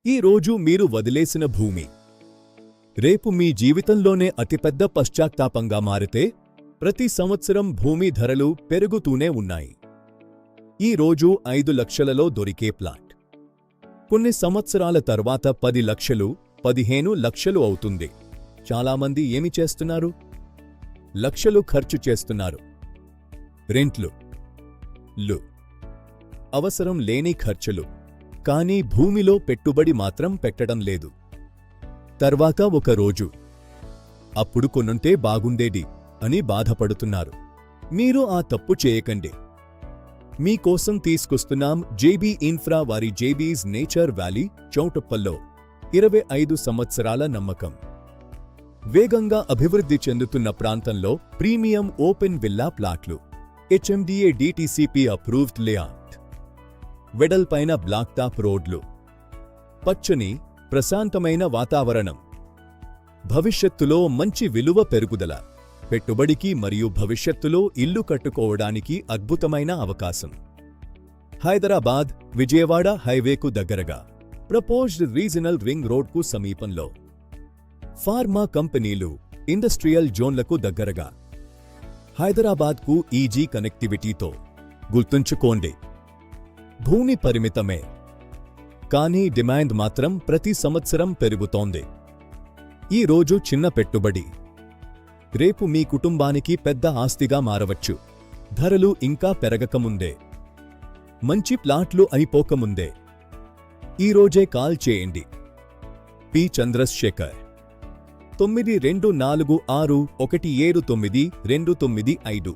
ఈ రోజు మీరు వదిలేసిన భూమి రేపు మీ జీవితంలోనే అతిపెద్ద పశ్చాత్తాపంగా మారితే ప్రతి సంవత్సరం భూమి ధరలు పెరుగుతూనే ఉన్నాయి. ఈ రోజు 5 లక్షలలో దొరికే ప్లాట్ కొన్ని సంవత్సరాల తర్వాత 10 లక్షలు 15 లక్షలు అవుతుంది. చాలామంది ఏమి చేస్తున్నారు? లక్షలు ఖర్చు చేస్తున్నారు. రెంట్లు అవసరం లేని ఖర్చులు. కానీ భూమిలో పెట్టుబడి మాత్రం పెట్టడం లేదు. తర్వాత ఒక రోజు అప్పుడు కొనుంటే బాగుండేది అని బాధపడుతున్నారు. మీరు ఆ తప్పు చేయకండి. మీకోసం తీసుకొస్తున్నాం జేబీ ఇన్ఫ్రా వారి జేబీస్ నేచర్ వ్యాలీ చౌటుప్పల్లో 25 సంవత్సరాల నమ్మకం. వేగంగా అభివృద్ధి చెందుతున్న ప్రాంతంలో ప్రీమియం ఓపెన్ విల్లా ప్లాట్లు. HMDA DTCP approved layout. వెడల్పైన బ్లాక్టాప్ రోడ్లు. పచ్చని ప్రశాంతమైన వాతావరణం. భవిష్యత్తులో మంచి విలువ పెరుగుదల. పెట్టుబడికి మరియు భవిష్యత్తులో ఇల్లు కట్టుకోవడానికి అద్భుతమైన అవకాశం. హైదరాబాద్ విజయవాడ హైవేకు దగ్గరగా ప్రపోజ్డ్ రీజనల్ రింగ్ రోడ్కు సమీపంలో. ఫార్మా కంపెనీలు ఇండస్ట్రియల్ జోన్లకు దగ్గరగా. హైదరాబాద్కు ఈజీ కనెక్టివిటీతో. గుర్తుంచుకోండి, భూమి పరిమితమే, కానీ డిమాండ్ మాత్రం ప్రతి సంవత్సరం పెరుగుతోంది. ఈ రోజు చిన్న పెట్టుబడి రేపు మీ కుటుంబానికి పెద్ద ఆస్తిగా మారవచ్చు. ధరలు ఇంకా పెరగకముందే, మంచి ప్లాట్లు అయిపోకముందే ఈరోజే కాల్ చేయండి. పి చంద్రశేఖర్ 9246179295